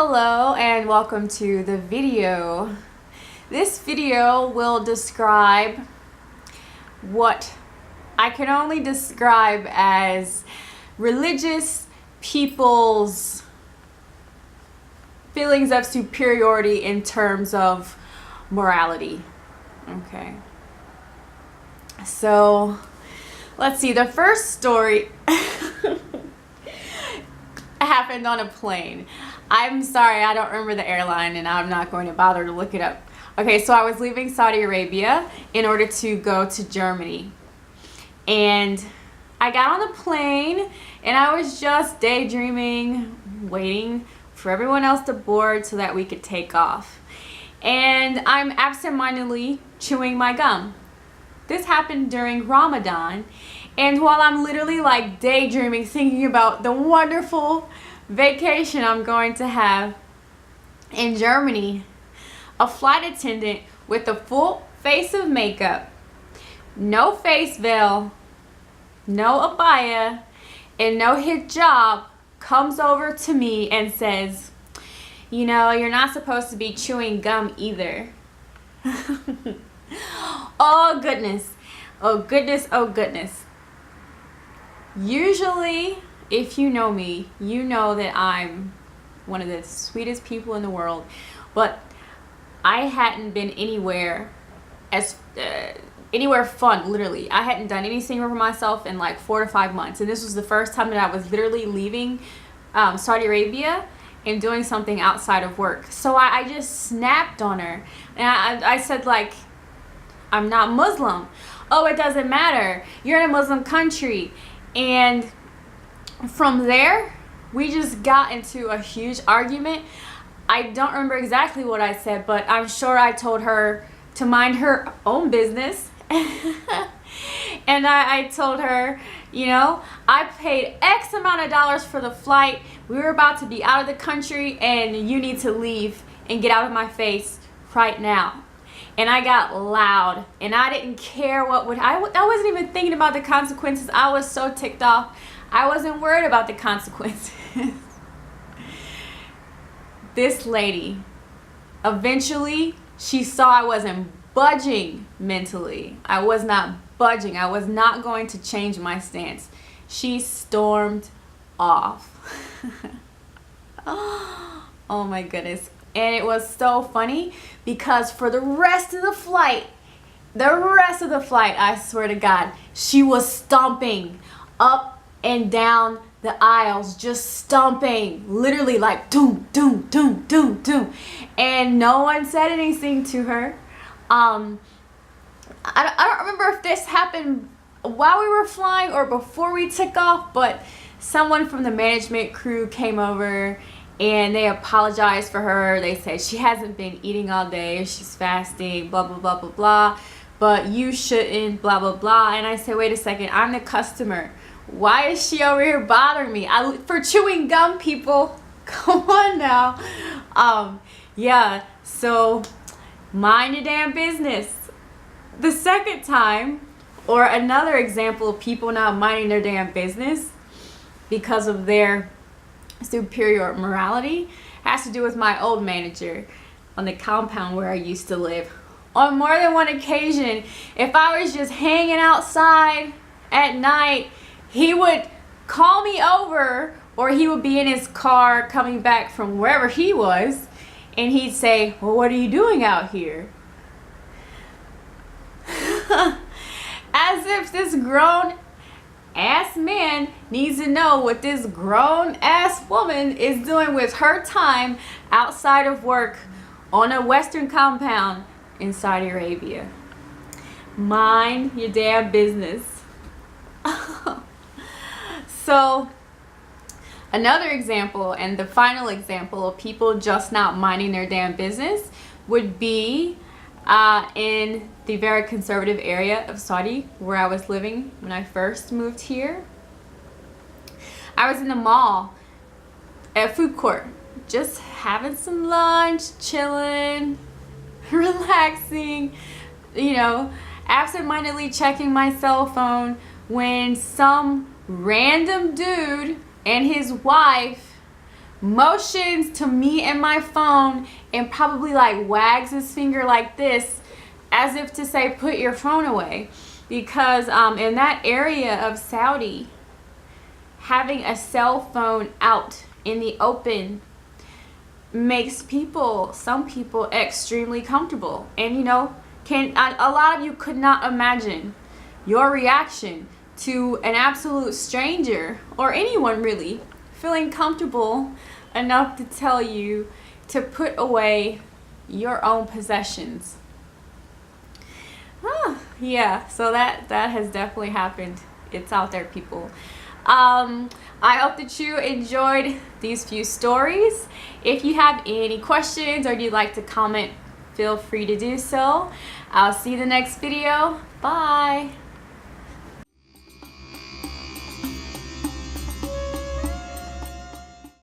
Hello and welcome to the video. This video will describe what I can only describe as religious people's feelings of superiority in terms of morality. Okay. So, let's see. The first story happened on a plane. I'm sorry, I don't remember the airline and I'm not going to bother to look it up. Okay, so I was leaving Saudi Arabia in order to go to Germany. And I got on the plane and I was just daydreaming, waiting for everyone else to board so that we could take off. And I'm absentmindedly chewing my gum. This happened during Ramadan. And while I'm literally like daydreaming, thinking about the wonderful vacation I'm going to have in Germany, a flight attendant with a full face of makeup, no face veil, no abaya, and no hijab comes over to me and says, "You know, you're not supposed to be chewing gum either." Oh goodness, oh goodness, oh goodness. Usually, if you know me, you know that I'm one of the sweetest people in the world, but I hadn't been anywhere fun, literally. I hadn't done anything for myself in like 4 to 5 months, and this was the first time that I was literally leaving Saudi Arabia and doing something outside of work. So I just snapped on her, and I said, like, "I'm not Muslim." "Oh, it doesn't matter. You're in a Muslim country." And from there, we just got into a huge argument. I don't remember exactly what I said, but I'm sure I told her to mind her own business. And I told her, you know, I paid X amount of dollars for the flight. We were about to be out of the country and you need to leave and get out of my face right now. And I got loud, and I didn't care what would, I wasn't even thinking about the consequences. I was so ticked off. I wasn't worried about the consequences. This lady, eventually, she saw I wasn't budging mentally. I was not budging. I was not going to change my stance. She stormed off. Oh my goodness. And it was so funny because for the rest of the flight, I swear to God, she was stomping up and down the aisles, just stomping, literally like doom, doom, doom, doom, doom. And no one said anything to her. I don't remember if this happened while we were flying or before we took off, but someone from the management crew came over and they apologized for her. They said she hasn't been eating all day, she's fasting, blah, blah, blah, blah, blah, but you shouldn't, blah, blah, blah. And I said, wait a second, I'm the customer. Why is she over here bothering me? For chewing gum, people. Come on now. Yeah, so mind your damn business. The second time, or another example of people not minding their damn business because of their superior morality, has to do with my old manager on the compound where I used to live. On more than one occasion, if I was just hanging outside at night, he would call me over, or he would be in his car coming back from wherever he was, and he'd say, "Well, what are you doing out here?" As if this grown ass man needs to know what this grown ass woman is doing with her time outside of work on a Western compound in Saudi Arabia. Mind your damn business. So another example, and the final example of people just not minding their damn business, would be in the very conservative area of Saudi where I was living when I first moved here. I was in the mall at a food court, just having some lunch, chilling, relaxing, you know, absentmindedly checking my cell phone when some random dude and his wife motions to me and my phone and probably like wags his finger like this as if to say, put your phone away. Because in that area of Saudi, having a cell phone out in the open makes some people extremely comfortable. And you know, a lot of you could not imagine your reaction to an absolute stranger, or anyone really, feeling comfortable enough to tell you to put away your own possessions. Yeah, so that has definitely happened. It's out there, people. I hope that you enjoyed these few stories. If you have any questions or you'd like to comment, feel free to do so. I'll see you in the next video. Bye.